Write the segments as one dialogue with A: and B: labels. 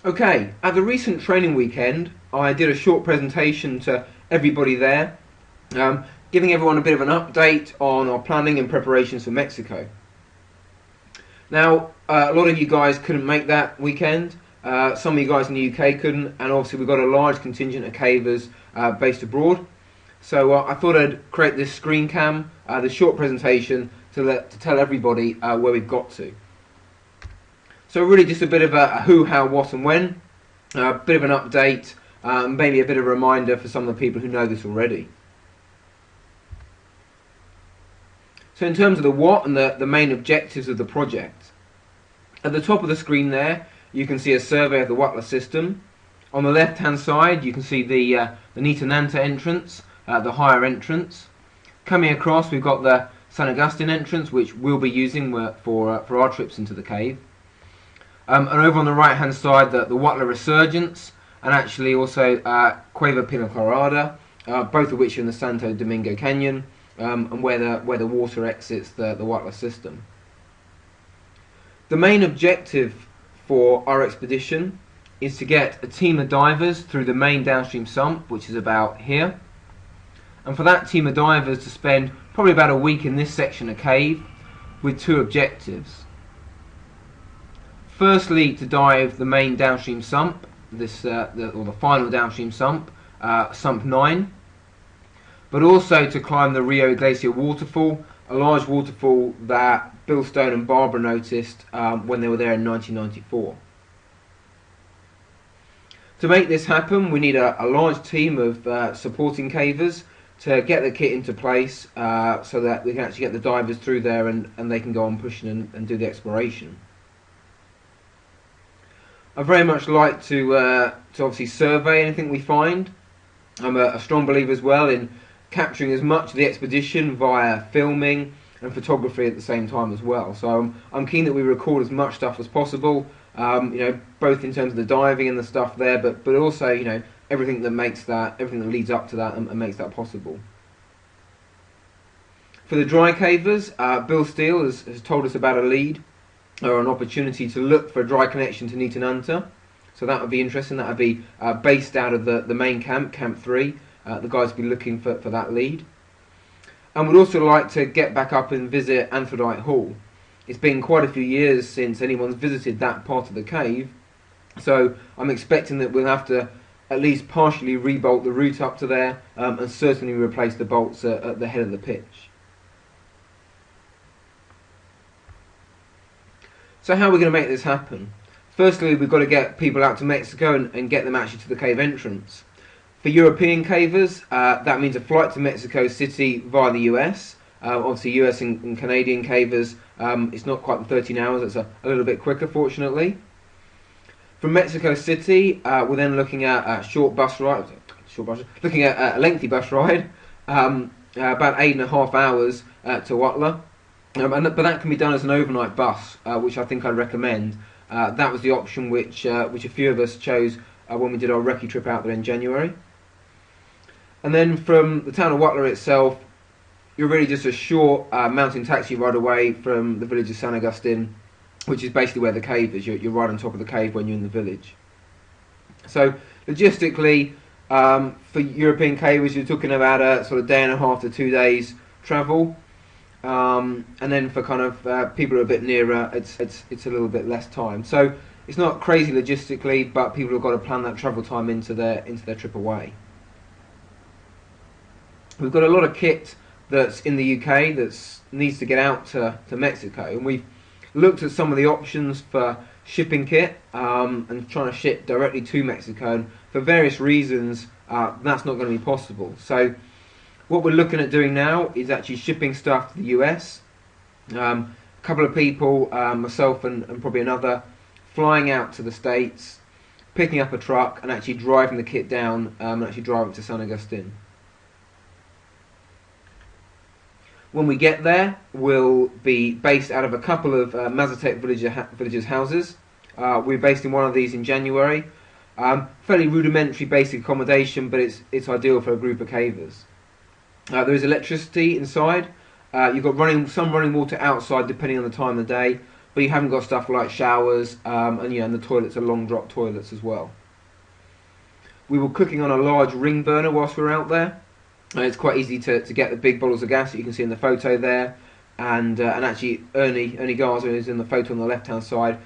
A: Okay, at the recent training weekend, I did a short presentation to everybody there, giving everyone a bit of an update on our planning and preparations for Mexico. Now, a lot of you guys couldn't make that weekend. Some of you guys in the UK couldn't, and obviously we've got a large contingent of cavers based abroad. So I thought I'd create this screen cam, this short presentation to tell everybody where we've got to. So really just a bit of a who, how, what and when, a bit of an update, maybe a bit of a reminder for some of the people who know this already. So in terms of the what and the main objectives of the project, at the top of the screen there you can see a survey of the Huautla system. On the left hand side you can see the Nitinanta entrance, the higher entrance. Coming across we've got the San Agustin entrance, which we'll be using for our trips into the cave. And over on the right hand side the Huautla Resurgence, and actually also Cueva Pina Colorada, both of which are in the Santo Domingo Canyon, and where the water exits the Huautla system. The main objective for our expedition is to get a team of divers through the main downstream sump, which is about here, and for that team of divers to spend probably about a week in this section of cave with two objectives. Firstly, to dive the main downstream sump, or the final downstream sump, sump 9, but also to climb the Rio Iglesia waterfall, a large waterfall that Bill Stone and Barbara noticed when they were there in 1994. To make this happen, we need a large team of supporting cavers to get the kit into place so that we can actually get the divers through there and they can go on pushing and do the exploration. I very much like to obviously survey anything we find. I'm a strong believer as well in capturing as much of the expedition via filming and photography at the same time as well. So I'm keen that we record as much stuff as possible, both in terms of the diving and the stuff there, but also everything that leads up to that and makes that possible. For the dry cavers, Bill Steele has told us about a lead or an opportunity to look for a dry connection to Nitinanta. So that would be interesting. That would be based out of the main camp, Camp 3. The guys would be looking for that lead. And we'd also like to get back up and visit Aphrodite Hall. It's been quite a few years since anyone's visited that part of the cave, so I'm expecting that we'll have to at least partially rebolt the route up to there, and certainly replace the bolts at the head of the pitch. So how are we going to make this happen? Firstly, we've got to get people out to Mexico and get them actually to the cave entrance. For European cavers, that means a flight to Mexico City via the US. Obviously US and Canadian cavers, it's not quite the 13 hours, it's a little bit quicker fortunately. From Mexico City, we're then looking at a looking at a lengthy bus ride, about 8.5 hours to Huautla. But that can be done as an overnight bus, which I think I'd recommend. That was the option which a few of us chose when we did our recce trip out there in January. And then from the town of Huautla itself, you're really just a short mountain taxi ride away from the village of San Agustin, which is basically where the cave is. You're right on top of the cave when you're in the village. So logistically, for European cavers, you're talking about a sort of 1.5 to 2 days travel. And then for kind of people who are a bit nearer, it's a little bit less time. So it's not crazy logistically, but people have got to plan that travel time into their trip away. We've got a lot of kit that's in the UK that needs to get out to Mexico, and we've looked at some of the options for shipping kit and trying to ship directly to Mexico, and for various reasons that's not going to be possible. So what we're looking at doing now is actually shipping stuff to the US. A couple of people, myself and probably another, flying out to the States, picking up a truck and actually driving the kit down and actually driving it to San Agustin. When we get there, we'll be based out of a couple of Mazatec villagers' houses. We're based in one of these in January. Fairly rudimentary basic accommodation, but it's ideal for a group of cavers. There is electricity inside. You've got some running water outside depending on the time of the day, but you haven't got stuff like showers, and the toilets are long drop toilets as well. We were cooking on a large ring burner whilst we were out there. It's quite easy to get the big bottles of gas that you can see in the photo there, and actually Ernie Garza, who's in the photo on the left hand side,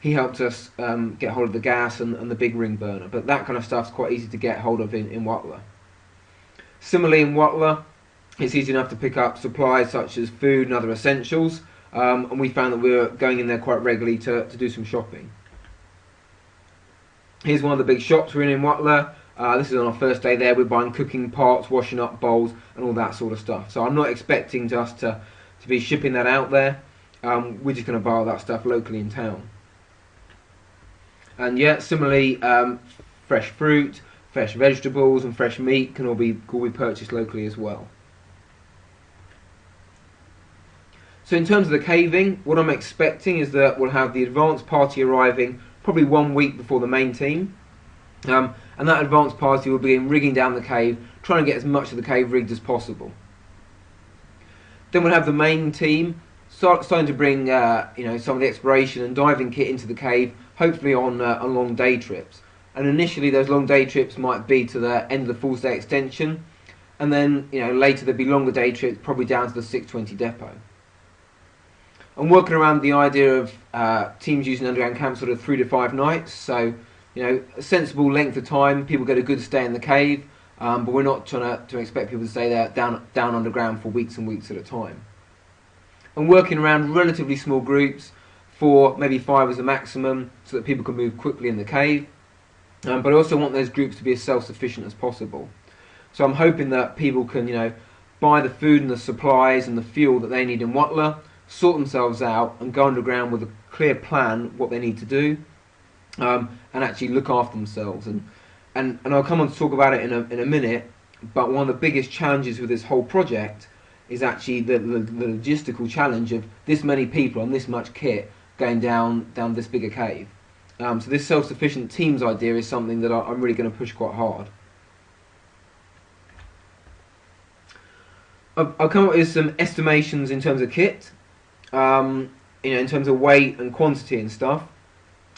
A: he helped us get hold of the gas and the big ring burner. But that kind of stuff's quite easy to get hold of in Huatla. Similarly, in Huatla, it's easy enough to pick up supplies such as food and other essentials, and we found that we were going in there quite regularly to do some shopping. Here's one of the big shops we're in Huatla. This is on our first day there. We're buying cooking pots, washing up bowls, and all that sort of stuff. So I'm not expecting us to be shipping that out there. We're just going to buy all that stuff locally in town. And yeah, similarly, fresh fruit, fresh vegetables, and fresh meat can all be purchased locally as well. So in terms of the caving, what I'm expecting is that we'll have the advance party arriving probably 1 week before the main team. And that advance party will begin rigging down the cave, trying to get as much of the cave rigged as possible. Then we'll have the main team starting to bring some of the exploration and diving kit into the cave, hopefully on long day trips. And initially those long day trips might be to the end of the Fool's Day extension, and then later there'll be longer day trips, probably down to the 620 depot. I'm working around the idea of teams using underground camp sort of 3 to 5 nights, so a sensible length of time. People get a good stay in the cave, but we're not trying to expect people to stay there down underground for weeks and weeks at a time. And working around relatively small groups, 4, maybe 5 as a maximum, so that people can move quickly in the cave. But I also want those groups to be as self-sufficient as possible. So I'm hoping that people can, buy the food and the supplies and the fuel that they need in Huatla, sort themselves out, and go underground with a clear plan what they need to do, and actually look after themselves. And I'll come on to talk about it in a minute. But one of the biggest challenges with this whole project is actually the logistical challenge of this many people and this much kit going down this bigger cave. So this self-sufficient teams idea is something that I'm really going to push quite hard. I'll come up with some estimations in terms of kit, in terms of weight and quantity and stuff.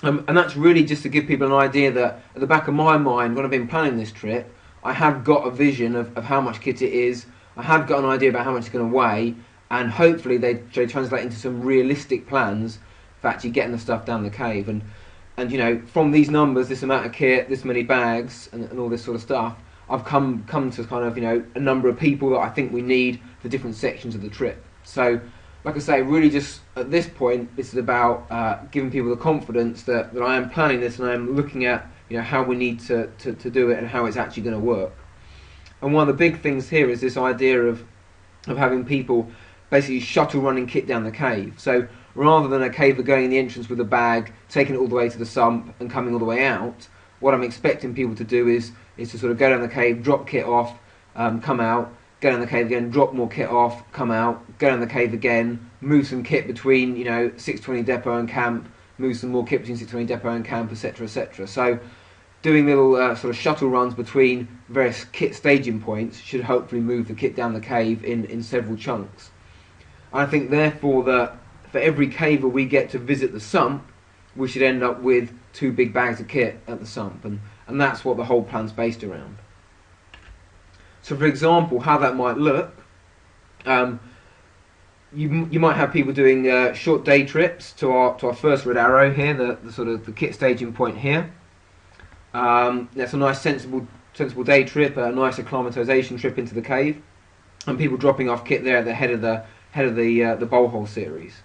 A: And that's really just to give people an idea that at the back of my mind, when I've been planning this trip, I have got a vision of how much kit it is. I have got an idea about how much it's going to weigh, and hopefully they translate into some realistic plans for actually getting the stuff down the cave. And from these numbers, this amount of kit, this many bags, and all this sort of stuff, I've come to kind of a number of people that I think we need for different sections of the trip. So, like I say, really just at this point, this is about giving people the confidence that I am planning this and I am looking at how we need to do it and how it's actually going to work. And one of the big things here is this idea of having people basically shuttle running kit down the cave. So rather than a caver going in the entrance with a bag, taking it all the way to the sump and coming all the way out, what I'm expecting people to do is to sort of go down the cave, drop kit off, come out, go down the cave again, drop more kit off, come out, go down the cave again, move some kit between 620 depot and camp, move some more kit between 620 depot and camp, etc, etc. So doing little sort of shuttle runs between various kit staging points should hopefully move the kit down the cave in several chunks. I think therefore that for every caver we get to visit the sump, we should end up with 2 big bags of kit at the sump, and that's what the whole plan's based around. So for example, how that might look, you might have people doing short day trips to our first Red Arrow here, the sort of the kit staging point here. That's a nice sensible day trip, a nice acclimatization trip into the cave, and people dropping off kit there at the head of the bowl hole series.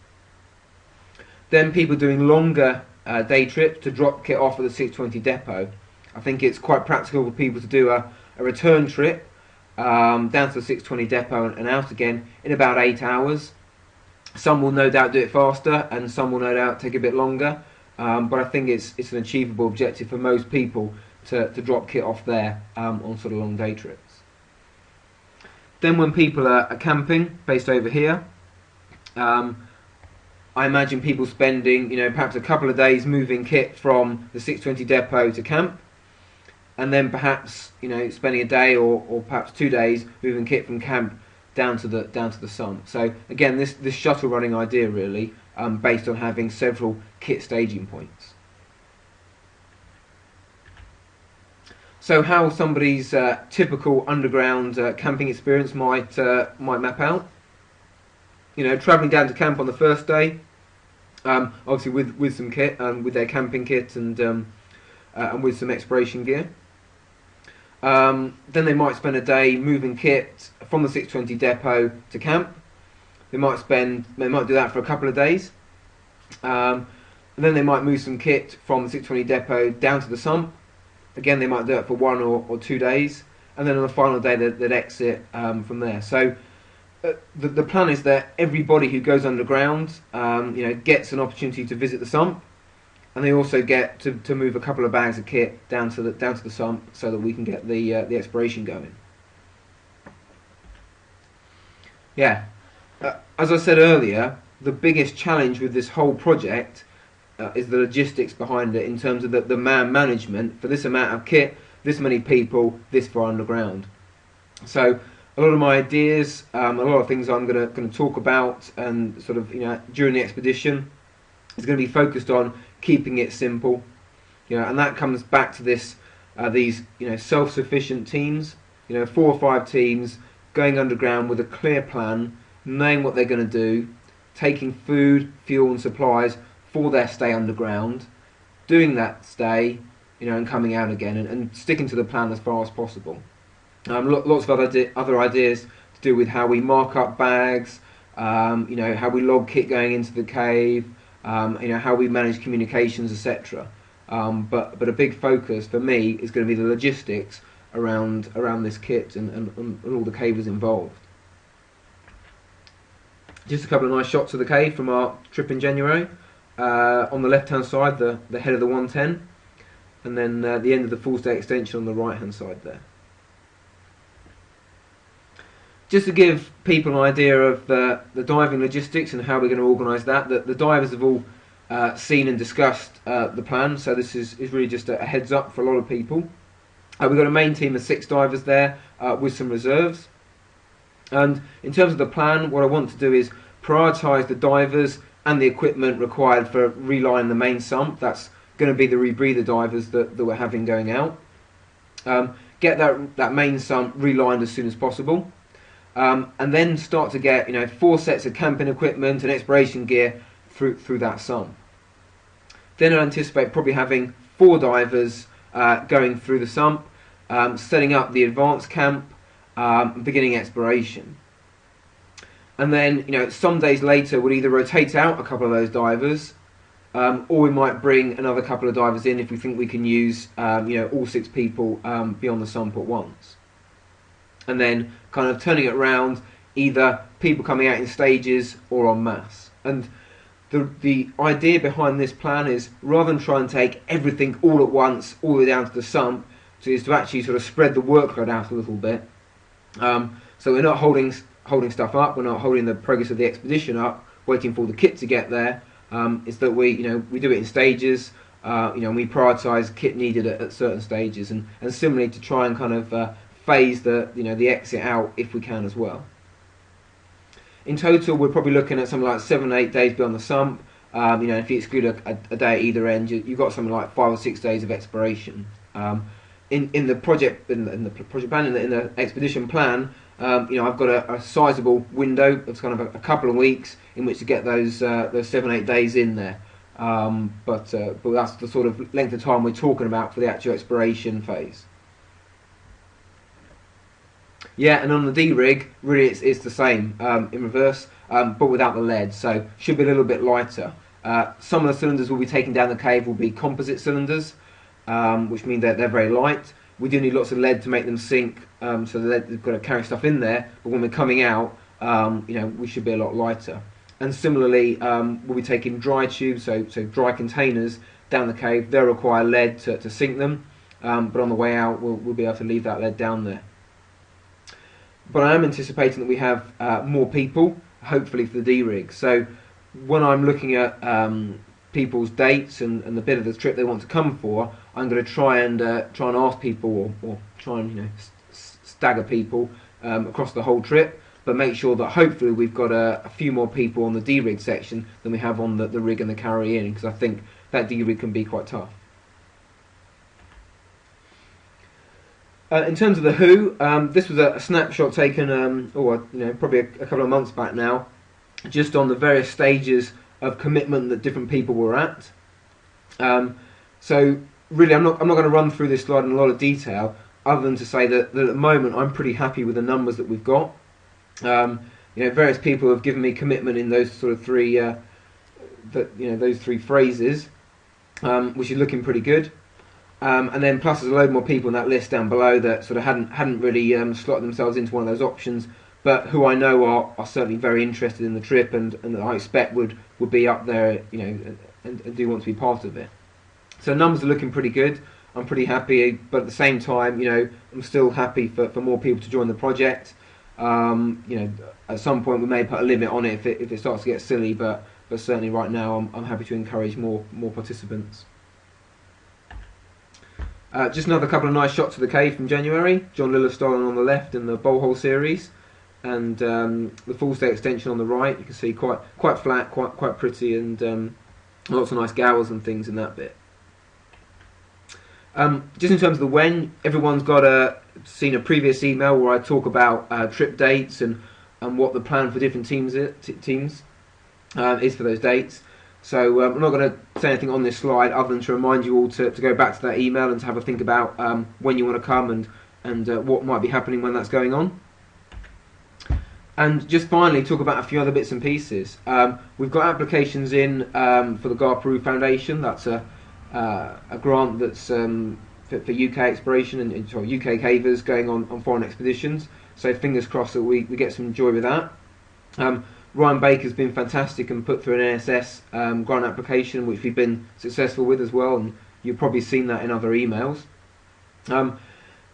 A: Then people doing longer day trips to drop kit off at the 620 depot. I think it's quite practical for people to do a return trip down to the 620 depot and out again in about 8 hours. Some will no doubt do it faster, and some will no doubt take a bit longer. But I think it's an achievable objective for most people to drop kit off there on sort of long day trips. Then when people are camping, based over here, I imagine people spending perhaps a couple of days moving kit from the 620 depot to camp, and then perhaps spending a day or perhaps 2 days moving kit from camp down to the sump. So again, this shuttle running idea really based on having several kit staging points. So how somebody's typical underground camping experience might map out. Travelling down to camp on the first day, obviously with some kit, with their camping kit and with some exploration gear. Then they might spend a day moving kit from the 620 depot to camp. They might do that for a couple of days. And then they might move some kit from the 620 depot down to the sump. Again, they might do it for 1 or 2 days, and then on the final day they'd exit from there. So the plan is that everybody who goes underground, gets an opportunity to visit the sump, and they also get to move a couple of bags of kit down to the sump so that we can get the exploration going. Yeah, as I said earlier, the biggest challenge with this whole project is the logistics behind it, in terms of the man management for this amount of kit, this many people, this far underground. So a lot of my ideas, a lot of things I'm going to talk about, and sort of during the expedition, is going to be focused on keeping it simple, and that comes back to these self-sufficient teams, 4 or 5 teams going underground with a clear plan, knowing what they're going to do, taking food, fuel, and supplies for their stay underground, doing that stay, and coming out again, and sticking to the plan as far as possible. Lots of other ideas to do with how we mark up bags, how we log kit going into the cave, how we manage communications, etc. But a big focus for me is going to be the logistics around this kit and all the cavers involved. Just a couple of nice shots of the cave from our trip in January. On the left hand side, the head of the 110, and then the end of the full stay extension on the right hand side there. Just to give people an idea of the diving logistics and how we're going to organise that, the divers have all seen and discussed the plan, so this is really just a heads up for a lot of people. We've got a main team of 6 divers there with some reserves, and in terms of the plan, what I want to do is prioritise the divers and the equipment required for relining the main sump. That's going to be the rebreather divers that we're having going out. Get that main sump relined as soon as possible, and then start to get 4 sets of camping equipment and exploration gear through that sump. Then I anticipate probably having 4 divers going through the sump, setting up the advanced camp, beginning exploration. And then, some days later, we'll either rotate out a couple of those divers, or we might bring another couple of divers in if we think we can use, all 6 people beyond the sump at once. And then kind of turning it around, either people coming out in stages or en masse. And the idea behind this plan is, rather than try and take everything all at once, all the way down to the sump, is to actually sort of spread the workload out a little bit. So we're not holding stuff up, we're not holding the progress of the expedition up, waiting for the kit to get there. Is that we do it in stages, and we prioritise kit needed at certain stages, and similarly to try and kind of phase the exit out if we can as well. In total, we're probably looking at something like 7 or 8 days beyond the sump. If you exclude a day at either end, you've got something like 5 or 6 days of exploration. In the project plan, in the expedition plan, I've got a sizable window of kind of a couple of weeks in which to get those 7 or 8 days in there. But that's the sort of length of time we're talking about for the actual exploration phase. Yeah, and on the D-rig, really it's the same in reverse, but without the lead, so should be a little bit lighter. Some of the cylinders we'll be taking down the cave will be composite cylinders, which mean that they're very light. We do need lots of lead to make them sink, so they've got to carry stuff in there, but when we're coming out, we should be a lot lighter. And similarly, we'll be taking dry tubes, so dry containers down the cave. They'll require lead to sink them, but on the way out, we'll be able to leave that lead down there. But I am anticipating that we have more people, hopefully for the D-rig. So when I'm looking at people's dates and the bit of the trip they want to come for, I'm going to try and ask people or try and stagger people across the whole trip. but make sure that hopefully we've got a few more people on the D-rig section than we have on the rig and the carry-in, because I think that D-rig can be quite tough. In terms of the Who, this was a snapshot taken, probably a couple of months back now, just on the various stages of commitment that different people were at. So really, I'm not going to run through this slide in a lot of detail, other than to say that at the moment I'm pretty happy with the numbers that we've got. Various people have given me commitment in those sort of three, those three phrases, which is looking pretty good. And then plus there's a load more people in that list down below that sort of hadn't really slotted themselves into one of those options, but who I know are certainly very interested in the trip and that I expect would be up there, and do want to be part of it. So numbers are looking pretty good. I'm pretty happy, but at the same time, I'm still happy for more people to join the project. At some point we may put a limit on it if it starts to get silly, but certainly right now I'm happy to encourage more participants. Just another couple of nice shots of the cave from January. John Lillerstollen on the left in the Bowhole series, and the full state extension on the right. You can see quite flat, quite pretty, and lots of nice gowers and things in that bit. Just in terms of the when, everyone's seen a previous email where I talk about trip dates and what the plan for different teams is for those dates. So I'm not going to say anything on this slide other than to remind you all to go back to that email and to have a think about when you want to come and what might be happening when that's going on. And just finally talk about a few other bits and pieces. We've got applications in for the Garperu Foundation. That's a grant that's for UK exploration and UK cavers going on foreign expeditions. So fingers crossed that we get some joy with that. Ryan Baker's been fantastic and put through an NSS grant application, which we've been successful with as well, and you've probably seen that in other emails.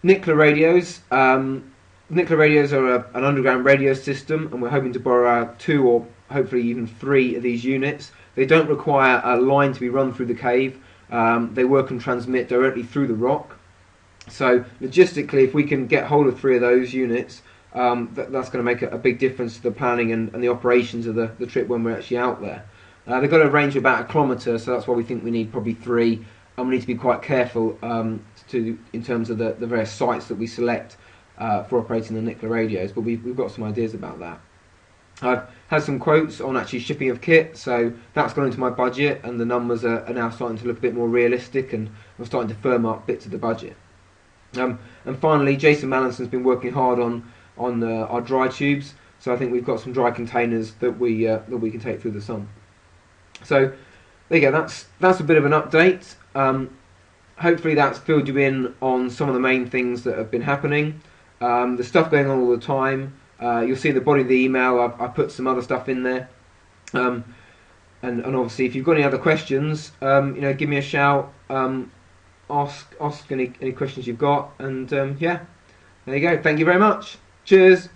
A: Nicola radios. Nicola radios are an underground radio system, and we're hoping to borrow 2 or hopefully even 3 of these units. They don't require a line to be run through the cave. They work and transmit directly through the rock. So logistically, if we can get hold of 3 of those units, that's going to make a big difference to the planning and the operations of the trip when we're actually out there. They've got a range of about 1 kilometre, so that's why we think we need probably 3, and we need to be quite careful in terms of the various sites that we select for operating the Nicola radios, but we've got some ideas about that. I've had some quotes on actually shipping of kit, so that's gone into my budget, and the numbers are now starting to look a bit more realistic, and we're starting to firm up bits of the budget. And finally, Jason Mallinson's been working hard on our dry tubes, so I think we've got some dry containers that we can take through the sun. So there you go. That's a bit of an update. Hopefully that's filled you in on some of the main things that have been happening. There's stuff going on all the time. You'll see in the body of the email I put some other stuff in there. And obviously, if you've got any other questions, give me a shout. Ask any questions you've got, and yeah, there you go. Thank you very much. Cheers.